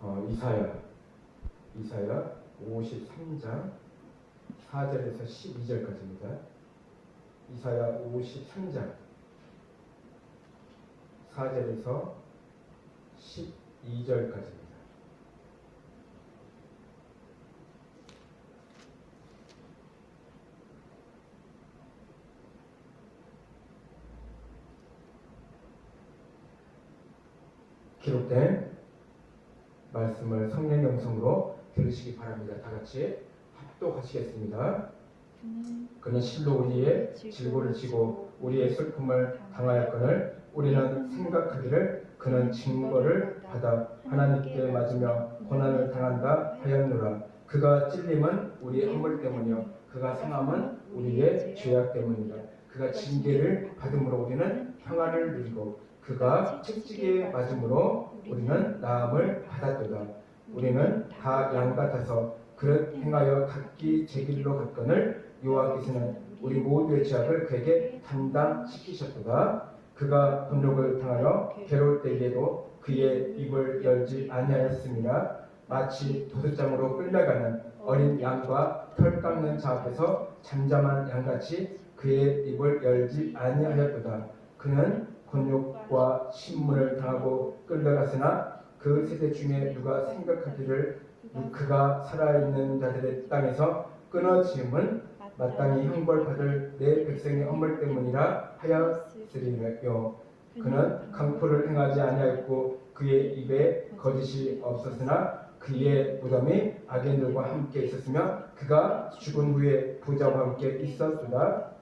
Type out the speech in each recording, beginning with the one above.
이사야 53장 4절에서 12절까지입니다. 이사야 53장 4절에서 12절까지입니다. 기록된 말씀을 성령의 음성으로 들으시기 바랍니다. 다 같이 합독하시겠습니다. 그는 실로 우리의 질고를 지고 우리의 슬픔을 당하였거늘 우리는 생각하기를 그는 징벌을 받아 하나님께 맞으며 고난을 당한다 하였노라. 그가 찔림은 우리의 허물 때문이요 그가 상함은 우리의 죄악 때문이다. 그가 징계를 받음으로 우리는 평안을 누리고 그가 채찍에 맞음으로 우리는 나음을 받았도다. 우리는 다 양 같아서 그릇 행하여 각기 제 길로 갔거늘 여호와께서는 우리 모두의 죄악을 그에게 담당시키셨도다. 그가 분욕을 당하여 괴로울 때에도 그의 입을 열지 아니하였습니다. 마치 도둑장으로 끌려가는 어린 양과 털 깎는 자 앞에서 잠잠한 양같이 그의 입을 열지 아니하였도다. 그는 곤욕과 신문을 당하고 끌려갔으나 그 세대 중에 누가 생각하기를 그가 살아있는 자들의 땅에서 끊어짐은 마땅히 형벌받을 내 백성의 허물 때문이라 하였으리요. 그는 강포를 행하지 아니하였고 그의 입에 거짓이 없었으나 그의 무덤이 악인들과 함께 있었으며 그가 죽은 후에 부자와 함께 있었도다.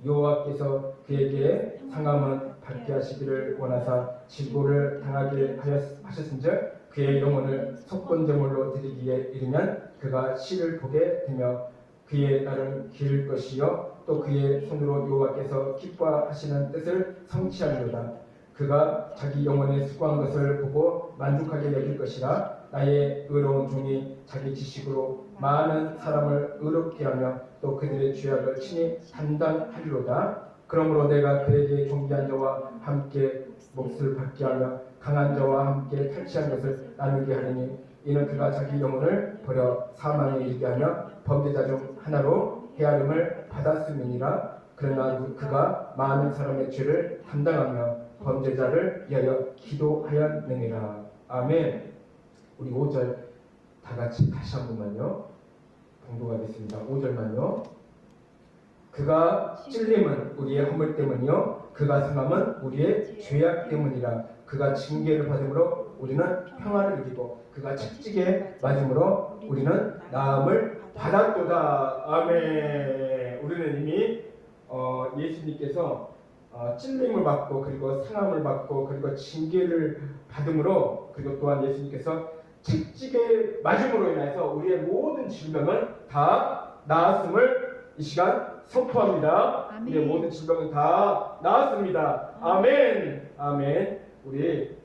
여호와께서 그에게 상함은 받게 하시기를 원하사 질고를 당하게 하셨은즉 그의 영혼을 속건제물로 드리기에 이르면 그가 시를 보게 되며 그의 날은 길 것이요 또 그의 손으로 여호와께서 기뻐하시는 뜻을 성취하리로다. 그가 자기 영혼에 수고한 것을 보고 만족하게 여길 것이라. 나의 의로운 종이 자기 지식으로 많은 사람을 의롭게 하며 또 그들의 죄악을 친히 담당하리로다. 그러므로 내가 그에게 존귀한 자와 함께 몫을 받게 하며 강한 자와 함께 탈취한 것을 나누게 하리니 이는 그가 자기 영혼을 버려 사망에 이르게 하며 범죄자 중 하나로 헤아림을 받았음이니라. 그러나 그가 많은 사람의 죄를 담당하며 범죄자를 위하여 기도하였느니라. 아멘. 우리 5절 다 같이 다시 한 번만요. 봉독하겠습니다. 5절만요. 그가 찔림은 우리의 허물 때문이요 그가 상함은 우리의 죄악 때문이라. 그가 징계를 받음으로 우리는 평안을 누리고 그가 채찍에 맞음으로 우리는 나음을 받았도다. 아멘. 우리는 이미 예수님께서 찔림을 받고 그리고 상함을 받고 그리고 징계를 받음으로 그리고 또한 예수님께서 채찍에 맞음으로 인해서 우리의 모든 질병은 다 나았음을 이 시간 선포합니다. 아멘. 우리의 모든 질병은 다 나았습니다. 아멘. 아멘. 우리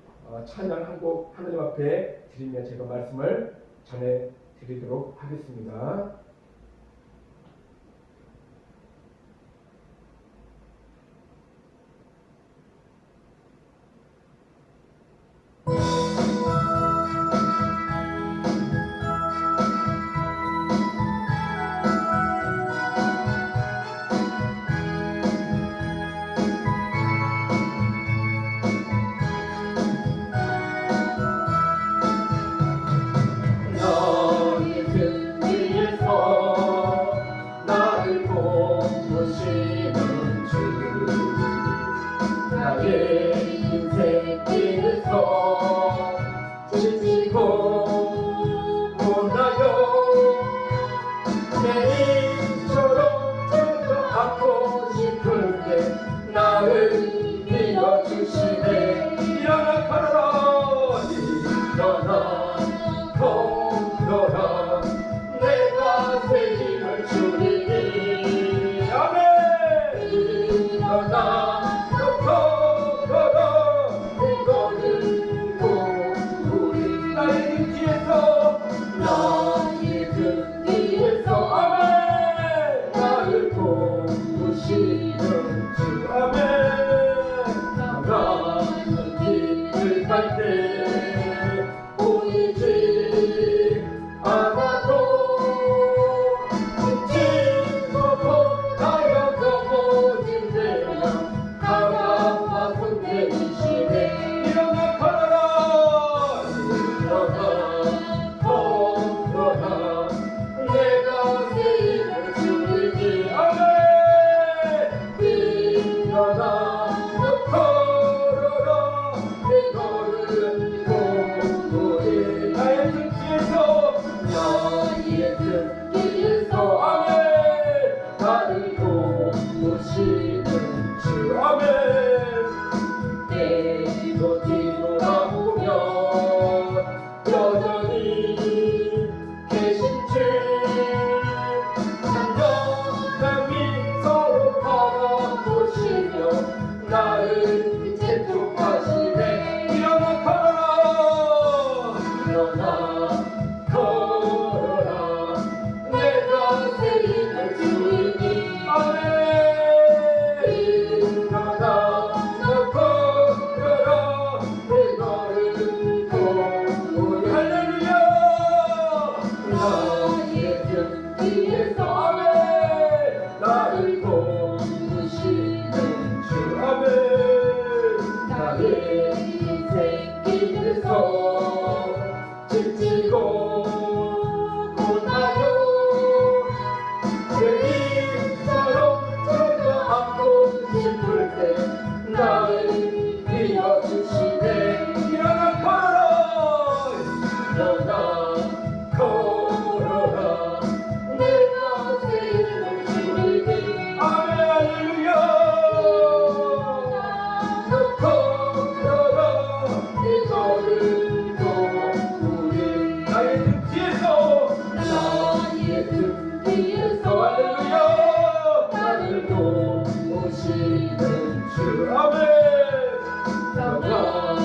찬양 한 곡 하나님 앞에 드리며 제가 말씀을 전해 드리도록 하겠습니다. 때 일어나 걸어라 내가 새 힘을 주니 아멘 일어나 걸어라 내 너를 도우리 할렐루야 나의 등 뒤에서 아멘 나를 도우시는 주 아멘 나의 인생 길에서 지치고 고나요 내 입처럼 찾아안고 싶을 때 나를 이어주시네 일어나 걸어라 내가 새 힘을 주리니 아멘 할렐루야 걸어라 내 너를 도우리 나의 등 뒤에서 할렐루야 나를 도우시는 주 아멘 나가는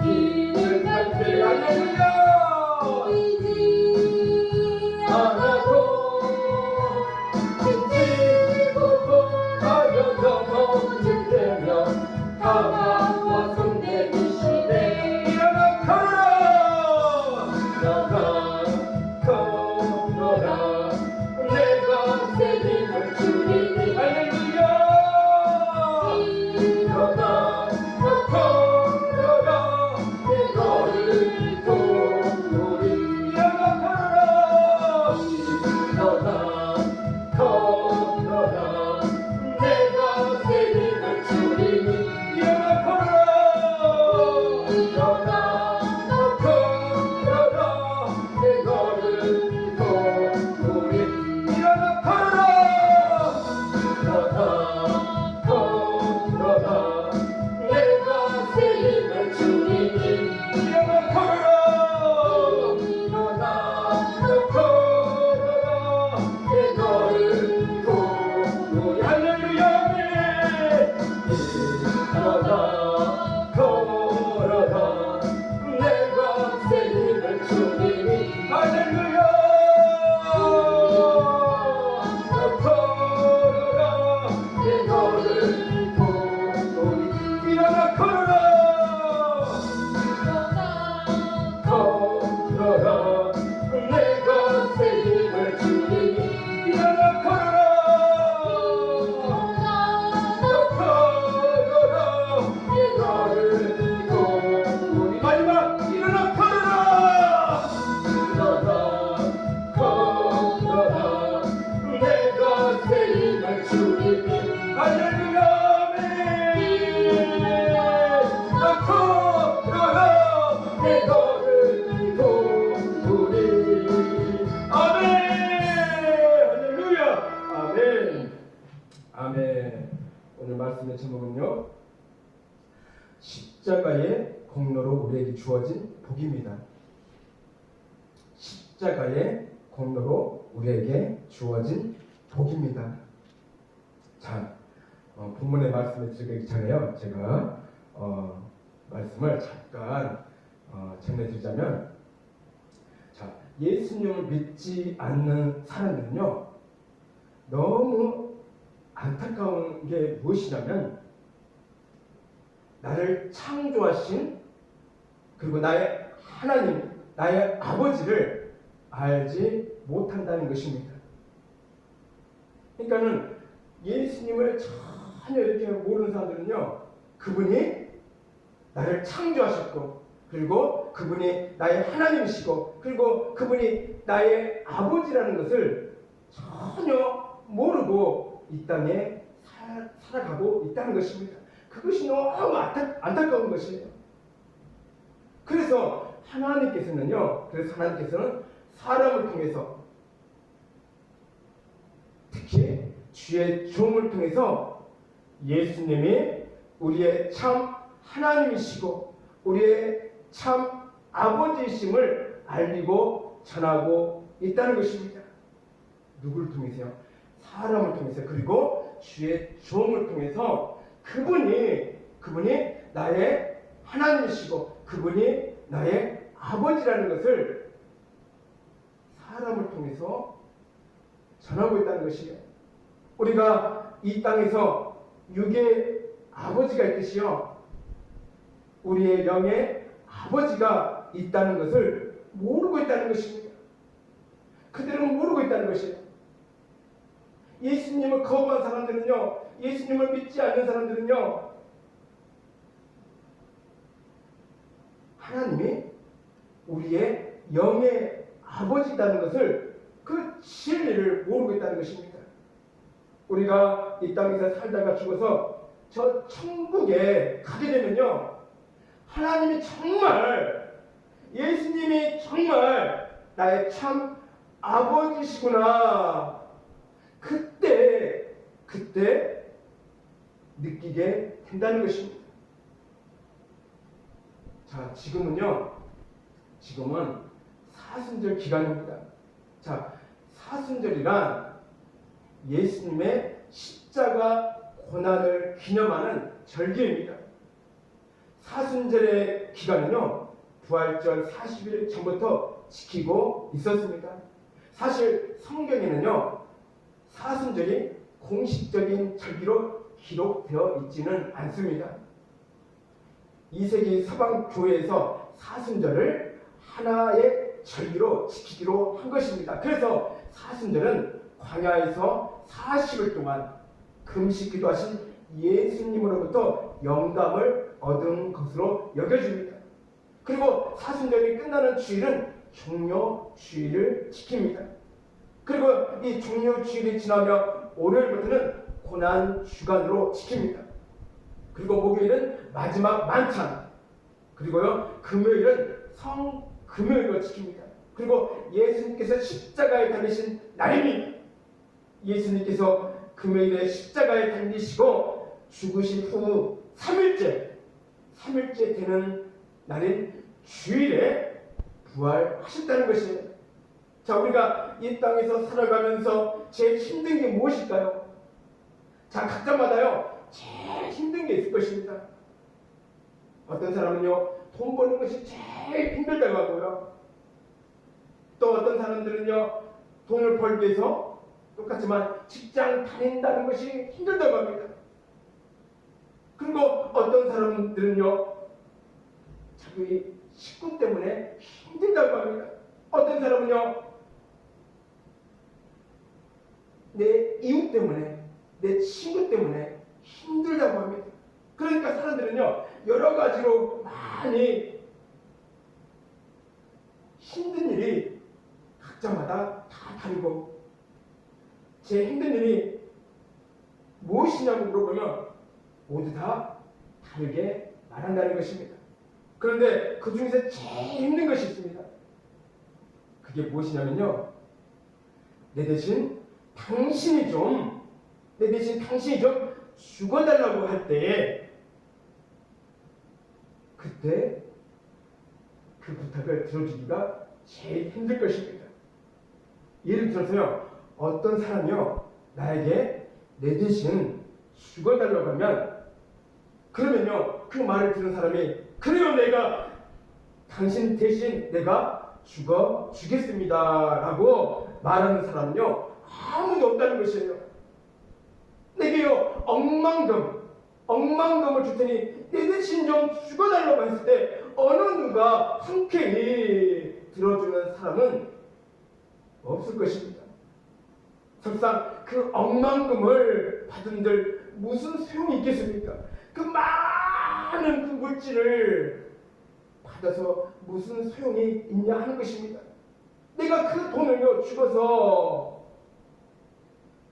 길을 갈 때 할렐루야 보이지 않아도 지치고 가려 넘어질 때면 다가와 손 내미시네 일어나 걸어라 내가 새 힘을 주리니 할렐루야 일어나 걸어라 내 너를 도우리 일어나 걸어라 내가 새 힘을 주리니 일어나 걸어라 내 너를 도우리 일어나 걸어라 내가 새 힘을 주리니 일어나 걸어라 내 너를 도우리 할렐루야 일어나 걸어라 내가 새 힘을 주리니 할렐루야 걸어라 내 너를 도우리 일어나 걸어라 내가 새 힘을 주리니 일어나 걸어라 내 너를 도우리 마지막 일어나 걸어라 내가 새 힘을 주리니 할렐루야 걸어라 내 너를 도우리 아멘 할렐루야 아멘 아멘 오늘 말씀의 제목은요 십자가의 공로로 우리에게 주어진 복입니다. 십자가의 공로로 우리에게 주어진 복입니다. 자, 본문의 말씀을 드리기 전에요. 제가 말씀을 잠깐 전해드리자면 자, 예수님을 믿지 않는 사람들은요 너무 안타까운 게 무엇이냐면 나를 창조하신 그리고 나의 하나님 나의 아버지를 알지 못한다는 것입니다. 그러니까는 예수님을 전혀 이렇게 모르는 사람들은요 그분이 나를 창조하셨고 그리고 그분이 나의 하나님이시고 그리고 그분이 나의 아버지라는 것을 전혀 모르고 이 땅에 살아가고 있다는 것입니다. 그것이 너무 안타까운 것이에요. 그래서 하나님께서는 사람을 통해서 특히 주의 종을 통해서 예수님이 우리의 참 하나님이시고 우리의 참 아버지이심을 알리고 전하고 있다는 것입니다. 누구를 통해서요? 사람을 통해서 그리고 주의 종을 통해서 그분이 나의 하나님이시고 그분이 나의 아버지라는 것을 사람을 통해서 전하고 있다는 것이에요. 우리가 이 땅에서 육의 아버지가 있듯이요, 우리의 영의 아버지가 있다는 것을 모르고 있다는 것입니다. 그들은 모르고 있다는 것이에요. 예수님을 거부한 사람들은요, 예수님을 믿지 않는 사람들은요, 하나님이 우리의 영의 아버지라는 것을, 그 진리를 모르고 있다는 것입니다. 우리가 이 땅에서 살다가 죽어서 저 천국에 가게 되면요, 하나님이 정말, 예수님이 정말 나의 참 아버지시구나, 그때 느끼게 된다는 것입니다. 자, 지금은 사순절 기간입니다. 자, 사순절이란 예수님의 십자가 고난을 기념하는 절기입니다. 사순절의 기간은요, 부활절 40일 전부터 지키고 있었습니다. 사실 성경에는요, 사순절이 공식적인 절기로 기록되어 있지는 않습니다. 2세기 서방교회에서 사순절을 하나의 절기로 지키기로 한 것입니다. 그래서 사순절은 광야에서 40일 동안 금식 기도하신 예수님으로부터 영감을 얻은 것으로 여겨집니다. 그리고 사순절이 끝나는 주일은 종려 주일을 지킵니다. 그리고 이 종려 주일이 지나면 월요일부터는 고난 주간으로 지킵니다. 그리고 목요일은 마지막 만찬, 그리고요 금요일은 성금요일로 지킵니다. 그리고 예수님께서 십자가에 달리신 날입니다. 예수님께서 금요일에 십자가에 달리시고 죽으신 후 3일째 되는 날인 주일에 부활하셨다는 것이에요. 자, 우리가 이 땅에서 살아가면서 제일 힘든 게 무엇일까요? 자, 각자마다요 제일 힘든 게 있을 것입니다. 어떤 사람은요, 돈 버는 것이 제일 힘들다고 하고요, 또 어떤 사람들은요, 돈을 벌기 위해서 똑같지만 직장 다닌다는 것이 힘들다고 합니다. 그리고 어떤 사람들은요, 자기 식구 때문에 힘들다고 합니다. 어떤 사람은요, 내 이웃 때문에, 내 친구 때문에 힘들다고 합니다. 그러니까 사람들은요, 여러 가지로 많이 힘든 일이 각자마다 다 다르고, 제 힘든 일이 무엇이냐고 물어보면 모두 다 다르게 말한다는 것입니다. 그런데 그 중에서 제일 힘든 것이 있습니다. 그게 무엇이냐면요, 내 대신 당신이 좀 죽어달라고 할 때에, 그때 그 부탁을 들어주기가 제일 힘들 것입니다. 예를 들어서요, 어떤 사람이요, 나에게 내 대신 죽어달라고 하면, 그러면요, 그 말을 들은 사람이, 그래요, 내가 당신 대신 내가 죽어주겠습니다 라고 말하는 사람은요, 아무도 없다는 것이에요. 내게요, 억만금을 줄 테니 내 대신 좀 죽어달라고 했을 때 어느 누가 흔쾌히 들어주는 사람은 없을 것입니다. 설상 그 억만금을 받은들 무슨 소용이 있겠습니까? 그 많은 그 물질을 받아서 무슨 소용이 있냐 하는 것입니다. 내가 그 돈을요, 죽어서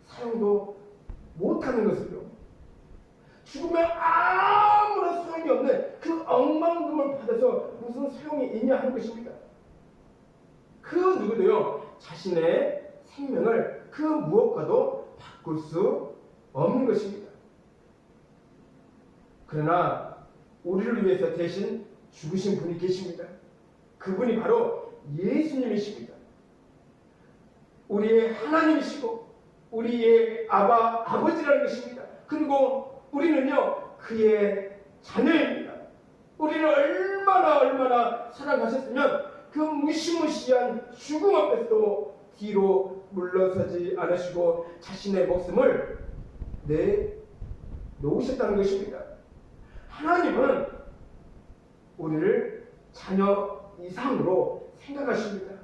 사용도 못하는 것을요, 죽으면 아무런 소용이 없는 그 억만금을 받아서 무슨 소용이 있냐 하는 것입니다. 그 누구도요, 자신의 생명을 그 무엇과도 바꿀 수 없는 것입니다. 그러나 우리를 위해서 대신 죽으신 분이 계십니다. 그분이 바로 예수님이십니다. 우리의 하나님이시고 우리의 아버지라는 것입니다. 그리고 우리는요, 그의 자녀입니다. 우리를 얼마나 사랑하셨으면 그 무시무시한 죽음 앞에서도 뒤로 물러서지 않으시고 자신의 목숨을 내놓으셨다는 것입니다. 하나님은 우리를 자녀 이상으로 생각하십니다.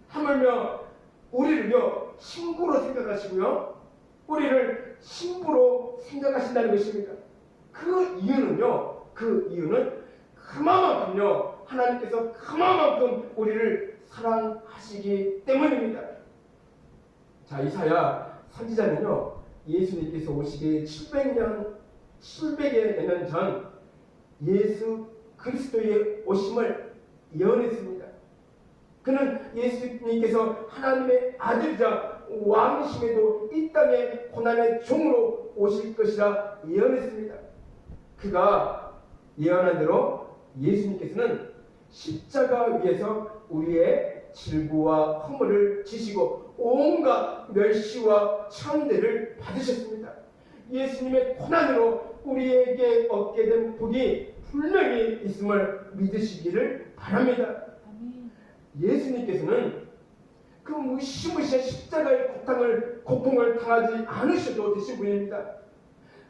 하물며 우리를요 친구로 생각하시고요, 우리를 신부로 생각하신다는 것입니다. 그 이유는 그만큼요 하나님께서 그만큼 우리를 사랑하시기 때문입니다. 자, 이사야 선지자는요 예수님께서 오시기 700여 년 전 예수 그리스도의 오심을 예언했습니다. 그는 예수님께서 하나님의 아들이자 왕이심에도 이 땅에 고난의 종으로 오실 것이라 예언했습니다. 그가 예언한 대로 예수님께서는 십자가 위에서 우리의 질고와 허물을 지시고 온갖 멸시와 천대를 받으셨습니다. 예수님의 고난으로 우리에게 얻게 된 복이 분명히 있음을 믿으시기를 바랍니다. 예수님께서는 그 무시무시한 십자가의 고통을 당하지 않으셔도 되신 분입니다.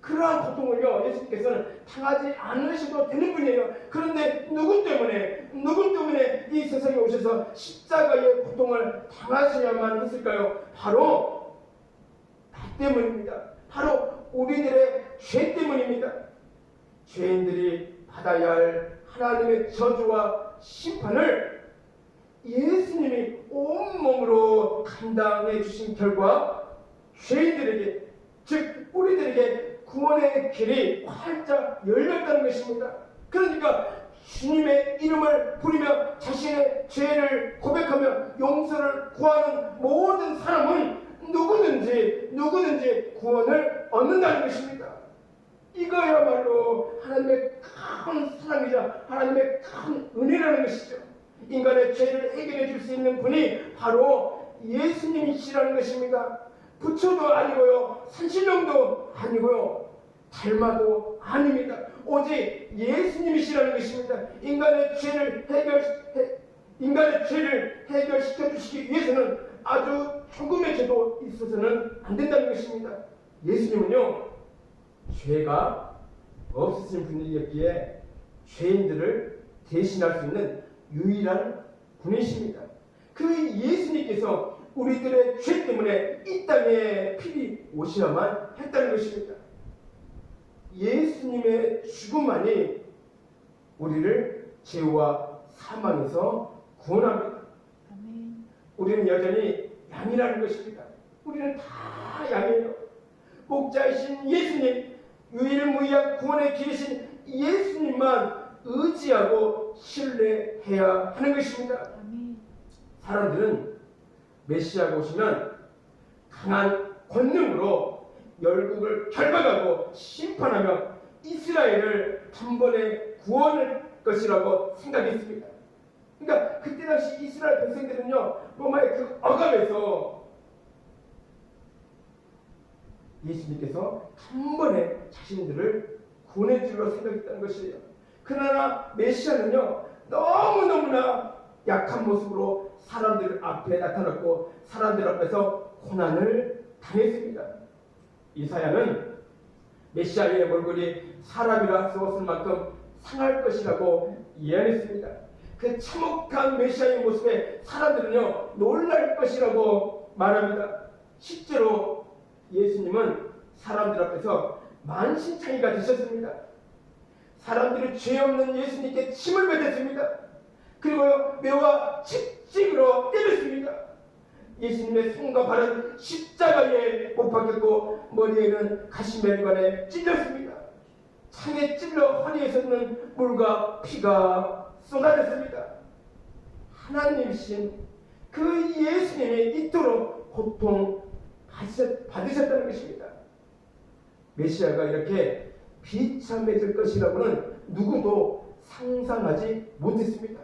그러한 고통을요 예수님께서는 당하지 않으셔도 되는 분이에요. 그런데 누구 때문에 이 세상에 오셔서 십자가의 고통을 당하셔야만 했을까요? 바로 나 때문입니다. 바로 우리들의 죄 때문입니다. 죄인들이 받아야 할 하나님의 저주와 심판을 예수님이 온몸으로 감당해 주신 결과 죄인들에게, 즉 우리들에게 구원의 길이 활짝 열렸다는 것입니다. 그러니까 주님의 이름을 부르며 자신의 죄를 고백하며 용서를 구하는 모든 사람은 누구든지 구원을 얻는다는 것입니다. 이거야말로 하나님의 큰 사랑이자 하나님의 큰 은혜라는 것이죠. 인간의 죄를 해결해 줄 수 있는 분이 바로 예수님이시라는 것입니다. 부처도 아니고요, 산신령도 아니고요, 달마도 아닙니다. 오직 예수님이시라는 것입니다. 인간의 죄를 해결시켜 주시기 위해서는 아주 조금의 죄도 있어서는 안 된다는 것입니다. 예수님은요 죄가 없으신 분이었기에 죄인들을 대신할 수 있는 유일한 분이십니다. 그 예수님께서 우리들의 죄 때문에 이 땅에 필히 오셔야만 했다는 것입니다. 예수님의 죽음만이 우리를 죄와 사망에서 구원합니다. 아멘. 우리는 여전히 양이라는 것입니다. 우리는 다 양이에요. 목자이신 예수님, 유일무이한 구원의 길이신 예수님만 의지하고 신뢰해야 하는 것입니다. 아멘. 사람들은 메시아가 오시면 강한 권능으로 열국을 결박하고 심판하며 이스라엘을 단번에 구원할 것이라고 생각했습니다. 그러니까 그때 당시 이스라엘 백성들은요 로마의 그 억압에서 예수님께서 단번에 자신들을 구원해 줄로 생각했다는 것이에요. 그러나 메시아는요 너무너무나 약한 모습으로 사람들 앞에 나타났고 사람들 앞에서 고난을 당했습니다. 이사야는 메시아의 얼굴이 사람이라 쓰었을 만큼 상할 것이라고 예언했습니다. 그 참혹한 메시아의 모습에 사람들은요 놀랄 것이라고 말합니다. 실제로 예수님은 사람들 앞에서 만신창이가 되셨습니다. 사람들이 죄 없는 예수님께 침을 뱉었습니다. 그리고요 묘와 채찍으로 때렸습니다. 예수님의 손과 발은 십자가에 못 박혔고 머리에는 가시면관에 찔렸습니다. 창에 찔러 허리에서는 물과 피가 쏟아졌습니다. 하나님이신 그 예수님이 이토록 고통 받으셨다는 것입니다. 메시아가 이렇게 비참해질 것이라고는 누구도 상상하지 못했습니다.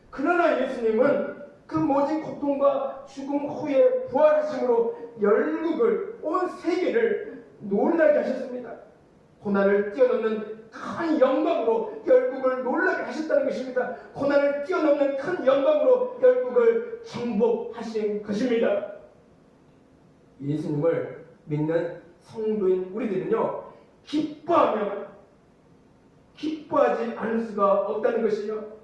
그러나 예수님은 그 모진 고통과 죽음 후에 부활하심으로 열국을, 온 세계를 놀라게 하셨습니다. 고난을 뛰어넘는 큰 영광으로 열국을 열국을 놀라게 하셨다는 것입니다. 고난을 뛰어넘는 큰 영광으로 열국을 정복하신 것입니다. 예수님을 믿는 성도인 우리들은요, 기뻐하지 않을 수가 없다는 것이요,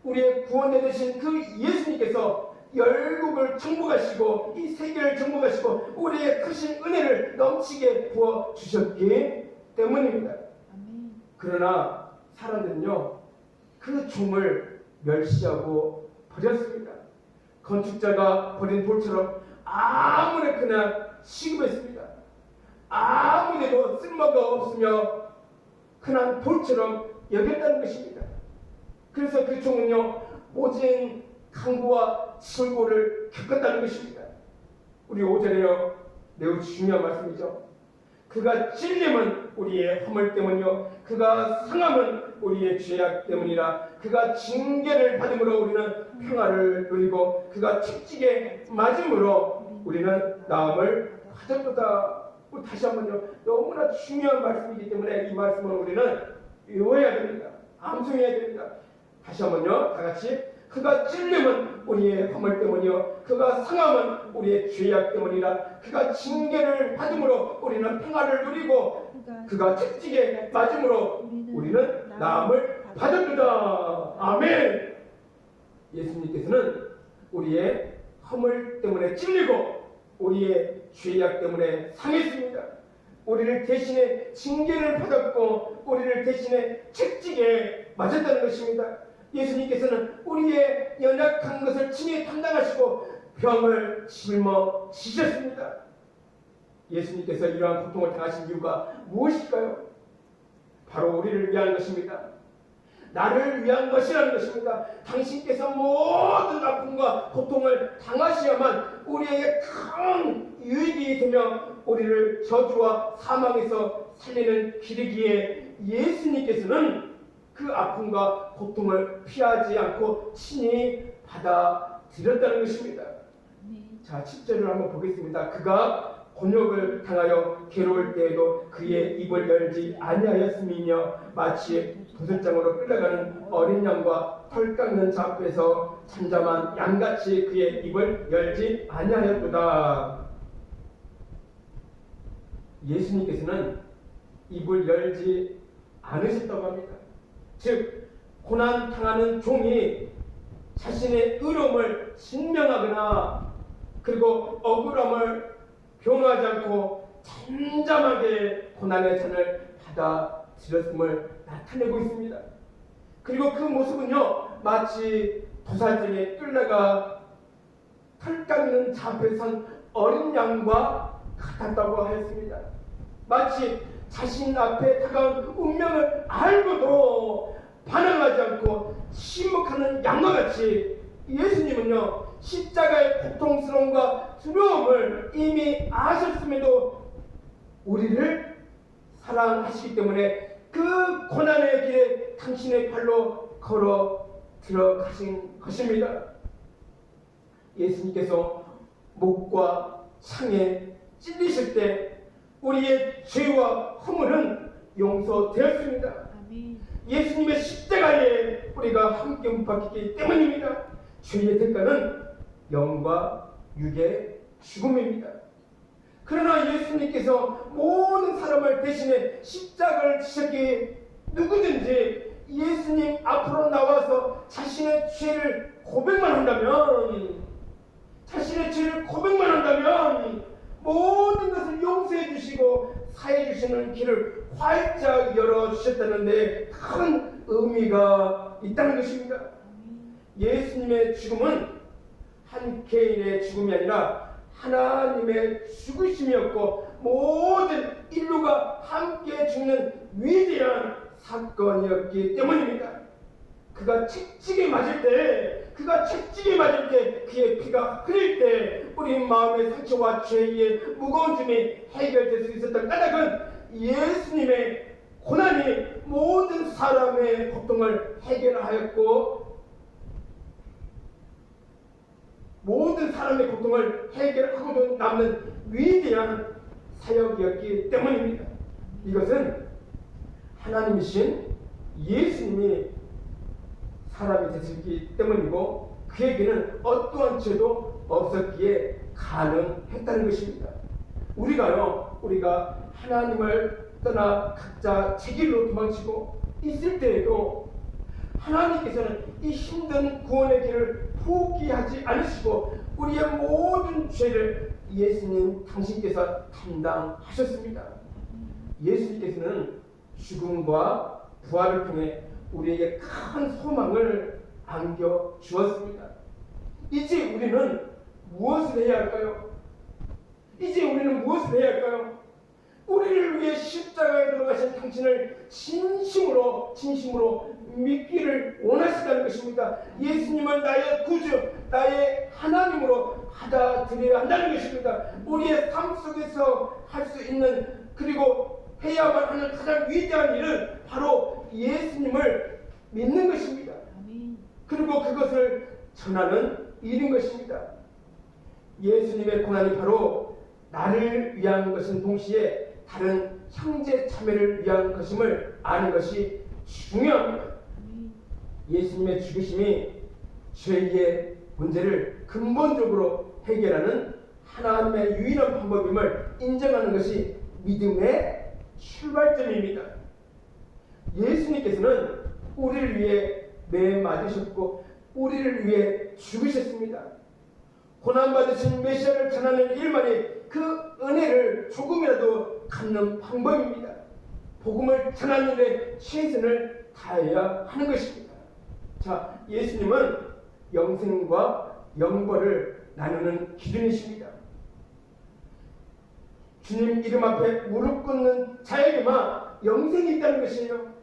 우리의 구원자 되신 그 예수님께서 열국을 정복하시고 이 세계를 정복하시고 우리의 크신 은혜를 넘치게 부어주셨기 때문입니다. 그러나 사람들은요, 그 종을 멸시하고 버렸습니다. 건축자가 버린 돌처럼 아무나 그냥 취급했습니다. 아무데도 쓸모가 없으며 흔한 돌처럼 여겼다는 것입니다. 그래서 그 종은요, 모진 강구와 슬고를 겪었다는 것입니다. 우리 5절에요, 매우 중요한 말씀이죠. 그가 찔림은 우리의 허물 때문이요, 그가 상함은 우리의 죄악 때문이라. 그가 징계를 받음으로 우리는 평화를 누리고 그가 채찍에 맞음으로 우리는 나음을 받았도다. 다시 한번요, 너무나 중요한 말씀이기 때문에 이 말씀을 우리는 외워야 됩니다. 암송해야 됩니다. 다시 한번요, 다같이. 그가 찔림은 우리의 허물 때문이요, 그가 상함은 우리의 죄악 때문이라. 그가 징계를 받음으로 우리는 평화를 누리고 그가 채찍에 맞음으로 우리는 나음을 받았도다. 아멘. 예수님께서는 우리의 허물 때문에 찔리고 우리의 죄악 때문에 상했습니다. 우리를 대신에 징계를 받았고 우리를 대신에 채찍에 맞았다는 것입니다. 예수님께서는 우리의 연약한 것을 친히 담당하시고 병을 짊어지셨습니다. 예수님께서 이러한 고통을 당하신 이유가 무엇일까요? 바로 우리를 위한 것입니다. 나를 위한 것이라는 것입니다. 당신께서 모든 아픔과 고통을 당하셔야만 우리에게 큰 유익이 되며 우리를 저주와 사망에서 살리는 길이기에 예수님께서는 그 아픔과 고통을 피하지 않고 친히 받아들였다는 것입니다. 자, 10절을 한번 보겠습니다. 그가 곤욕을 당하여 괴로울 때에도 그의 입을 열지 아니하였음이며 마치 도살장으로 끌려가는 어린 양과 털 깎는 자 앞에서 잠잠한 양같이 그의 입을 열지 아니하였도다. 예수님께서는 입을 열지 않으셨다고 합니다. 즉, 고난 당하는 종이 자신의 의로움을 증명하거나 그리고 억울함을 변호하지 않고 잠잠하게 고난의 잔을 받아들였음을 나타내고 있습니다. 그리고 그 모습은요, 마치 도살장에 끌려가 털 깎는 자 앞에 선 어린 양과 같았다고 하였습니다. 마치 자신 앞에 다가온 운명을 알고도 반항하지 않고 침묵하는 양과 같이 예수님은요, 십자가의 고통스러움과 두려움을 이미 아셨음에도 우리를 사랑하시기 때문에 그 고난의 길에 당신의 발로 걸어 들어가신 것입니다. 예수님께서 목과 창에 찔리실 때 우리의 죄와 허물은 용서되었습니다. 예수님의 십자가에 우리가 함께 못 박히기 때문입니다. 죄의 대가는 영과 육의 죽음입니다. 그러나 예수님께서 모든 사람을 대신해 십자가를 지셨기에 누구든지 예수님 앞으로 나와서 자신의 죄를 고백만 한다면 모든 것을 용서해 주시고 사해 주시는 길을 활짝 열어주셨다는데 큰 의미가 있다는 것입니다. 예수님의 죽음은 한 개인의 죽음이 아니라 하나님의 죽으심이었고 모든 인류가 함께 죽는 위대한 사건이었기 때문입니다. 그가 채찍에 맞을 때 그의 피가 흐릴 때 우리 마음의 상처와 죄의 무거운 짐이 해결될 수 있었던 까닭은 예수님의 고난이 모든 사람의 고통을 해결하였고 모든 사람의 고통을 해결하고도 남는 위대한 사역이었기 때문입니다. 이것은 하나님이신 예수님이 사람이 됐기 때문이고 그에게는 어떠한 죄도 없었기에 가능했다는 것입니다. 우리가 하나님을 떠나 각자 제 길로 도망치고 있을 때에도 하나님께서는 이 힘든 구원의 길을 포기하지 않으시고 우리의 모든 죄를 예수님 당신께서 담당하셨습니다. 예수님께서는 죽음과 부활을 통해 우리에게 큰 소망을 안겨주었습니다. 이제 우리는 무엇을 해야 할까요? 이제 우리는 무엇을 해야 할까요? 우리를 위해 십자가에 돌아가신 당신을 진심으로 믿기를 원하시다는 것입니다. 예수님은 나의 구주, 나의 하나님으로 받아들여야 한다는 것입니다. 우리의 삶 속에서 할 수 있는 그리고 해야만 하는 가장 위대한 일은 바로 예수님을 믿는 것입니다. 그리고 그것을 전하는 일인 것입니다. 예수님의 고난이 바로 나를 위한 것인 동시에 다른 형제 자매를 위한 것임을 아는 것이 중요합니다. 예수님의 죽으심이 죄의 문제를 근본적으로 해결하는 하나님의 유일한 방법임을 인정하는 것이 믿음의 출발점입니다. 예수님께서는 우리를 위해 매 맞으셨고 우리를 위해 죽으셨습니다. 고난받으신 메시아를 전하는 일만이 그 은혜를 조금이라도 갚는 방법입니다. 복음을 전하는 데 최선을 다해야 하는 것입니다. 자, 예수님은 영생과 영벌을 나누는 기준이십니다. 주님 이름 앞에 무릎 꿇는 자에게만 영생이 있다는 것이에요.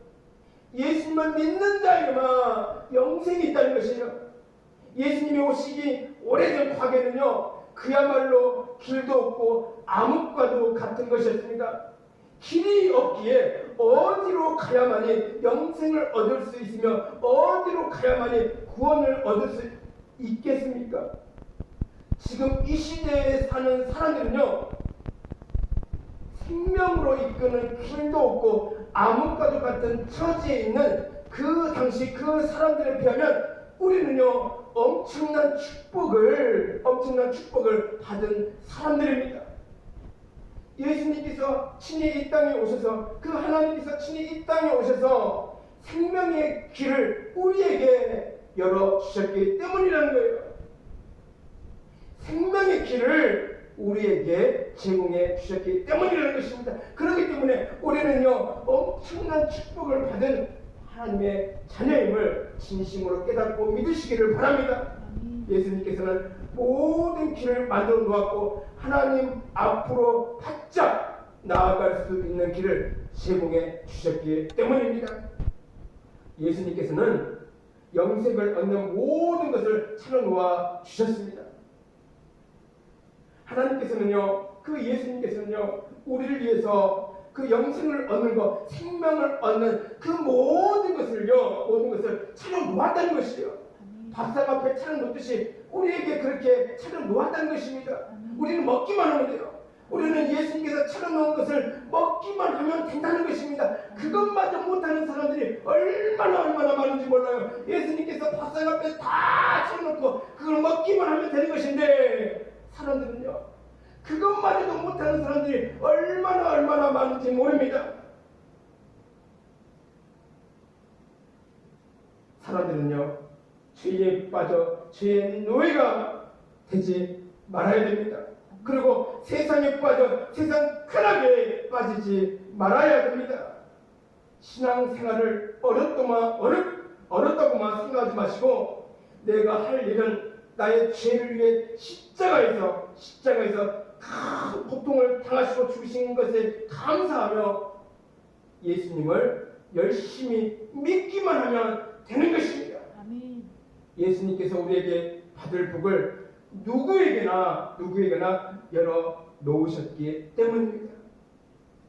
예수님을 믿는 자에게만 영생이 있다는 것이에요. 예수님이 오시기 오래전 과거에는요, 그야말로 길도 없고 암흑과도 같은 것이었습니다. 길이 없기에 어디로 가야만이 영생을 얻을 수 있으며 어디로 가야만이 구원을 얻을 수 있겠습니까? 지금 이 시대에 사는 사람들은요, 생명으로 이끄는 길도 없고 암흑과도 같은 처지에 있는 그 당시 그 사람들에 비하면 우리는요 엄청난 축복을 받은 사람들입니다. 예수님께서 친히 이 땅에 오셔서 그 하나님께서 친히 이 땅에 오셔서 생명의 길을 우리에게 열어주셨기 때문이라는 거예요. 생명의 길을 우리에게 제공해 주셨기 때문이라는 것입니다. 그렇기 때문에 우리는요 엄청난 축복을 받은 하나님의 자녀임을 진심으로 깨닫고 믿으시기를 바랍니다. 예수님께서는 모든 길을 만들어 놓았고 하나님 앞으로 바짝 나아갈 수 있는 길을 제공해 주셨기 때문입니다. 예수님께서는 영생을 얻는 모든 것을 차려놓아 주셨습니다. 하나님께서는요, 그 예수님께서는요, 우리를 위해서 그 영생을 얻는 것, 생명을 얻는 그 모든 것을 차려놓았다는 것이에요. 밥상 앞에 차려놓듯이 우리에게 그렇게 차려놓았다는 것입니다. 우리는 먹기만 하면 돼요. 우리는 예수님께서 차려놓은 것을 먹기만 하면 된다는 것입니다. 그것마저 못하는 사람들이 얼마나 많은지 몰라요. 예수님께서 밥상 앞에 다 차려놓고 그걸 먹기만 하면 되는 것인데 사람들은요, 그것마저도 못하는 사람들이 얼마나 많은지 모릅니다. 사람들은요, 죄에 빠져 죄의 노예가 되지 말아야 됩니다. 그리고 세상에 빠져 세상 쾌락에 빠지지 말아야 됩니다. 신앙생활을 어렵다고만 생각하지 마시고 내가 할 일은 나의 죄를 위해 십자가에서 큰 고통을 당하시고 죽으신 것에 감사하며 예수님을 열심히 믿기만 하면 되는 것입니다. 아멘. 예수님께서 우리에게 받을 복을 누구에게나 열어 놓으셨기 때문입니다.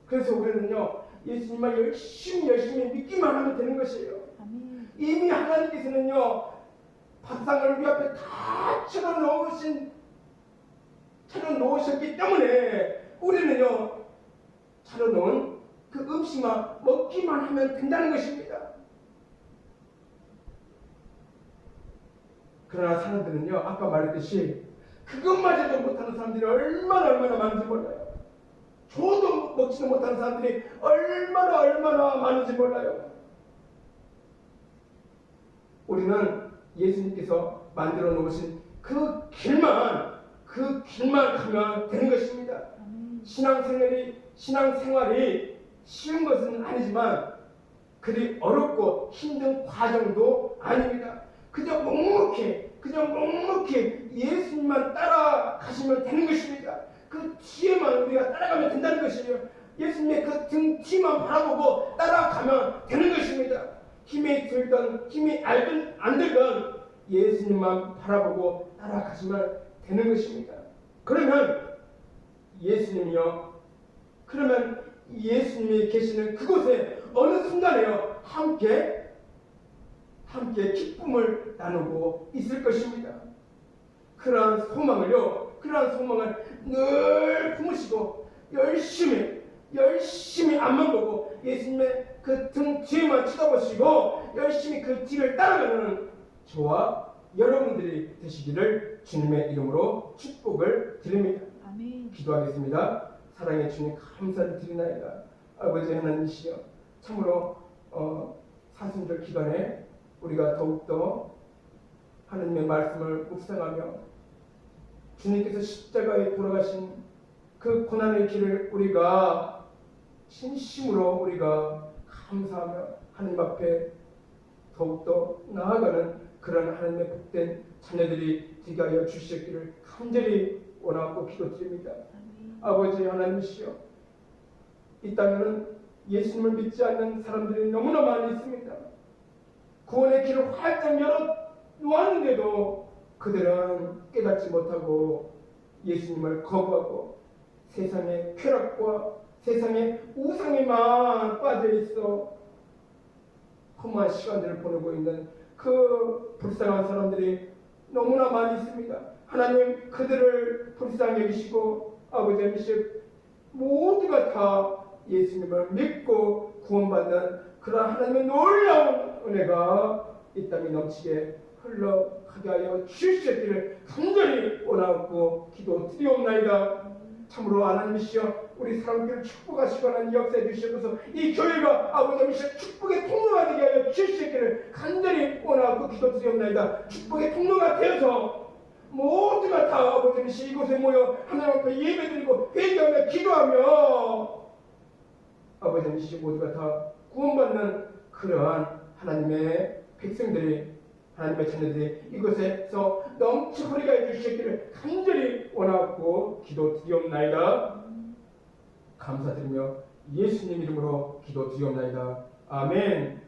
그래서 우리는요 예수님을 열심히 믿기만 하면 되는 것이에요. 아멘. 이미 하나님께서는요 밥상을 우리 앞에 다 차려놓으셨기 때문에 우리는요 차려놓은 그 음식만 먹기만 하면 된다는 것입니다. 그러나 사람들은요, 아까 말했듯이 그것마저도 못하는 사람들이 얼마나 많은지 몰라요. 저도 먹지도 못하는 사람들이 얼마나 많은지 몰라요. 우리는 예수님께서 만들어 놓으신 그 길만 가면 되는 것입니다. 신앙생활이 쉬운 것은 아니지만 그리 어렵고 힘든 과정도 아닙니다. 그저 묵묵히 예수님만 따라가시면 되는 것입니다. 그 뒤에만 우리가 따라가면 된다는 것이에요. 예수님의 그 등 뒤만 바라보고 따라가면 되는 것입니다. 힘이 들든 힘이 안 들든 예수님만 바라보고 따라가시면 되는 것입니다. 그러면 예수님이 계시는 그곳에 어느 순간에요 함께 기쁨을 나누고 있을 것입니다. 그러한 소망을 늘 품으시고 열심히 앞만 보고 예수님의 그 등 뒤에만 쳐다보시고 열심히 그 뒤를 따라가는 저와 여러분들이 되시기를 주님의 이름으로 축복을 드립니다. 아멘. 기도하겠습니다. 사랑의 주님 감사를 드리나이다. 아버지 하나님이시여, 참으로 사순절 기간에 우리가 더욱더 하나님의 말씀을 묵상하며 주님께서 십자가에 돌아가신 그 고난의 길을 우리가 진심으로 우리가 감사하며 하나님 앞에 더욱더 나아가는 그런 하나님의 복된 자녀들이 되게 하여 주시기를 간절히 원하고 기도드립니다. 아버지 하나님이시여, 이 땅에는 예수님을 믿지 않는 사람들이 너무나 많이 있습니다. 구원의 길을 활짝 열어 놓았는데도 그들은 깨닫지 못하고 예수님을 거부하고 세상의 쾌락과 세상의 우상에만 빠져 있어 험한 시간들을 보내고 있는 그 불쌍한 사람들이 너무나 많이 있습니다. 하나님, 그들을 불쌍히 여기시고 아버지 하나님, 모두가 다 예수님을 믿고 구원받는 그런 하나님의 놀라운 은혜가 이 땅에 넘치게 흘러가게 하여 주시기를 간절히 원하고 기도드리옵나이다. 참으로 하나님이시여, 우리 사람들을 축복하시거나 역사해 주시옵소서. 이 교회가 아버지 축복의 통로가 되게 하여 주시기를 간절히 원하고 기도드리옵나이다. 축복의 통로가 되어서 모두가 다 아버지 이곳에 모여 하나님 앞에 예배드리고 회개하며 기도하며 아버지 모두가 다 구원받는 그러한 하나님의 백성들이, 하나님의 자녀들이 이곳에서 넘치게 해주시기를 간절히 원하고 기도드리옵나이다. 감사드리며 예수님 이름으로 기도드리옵나이다. 아멘.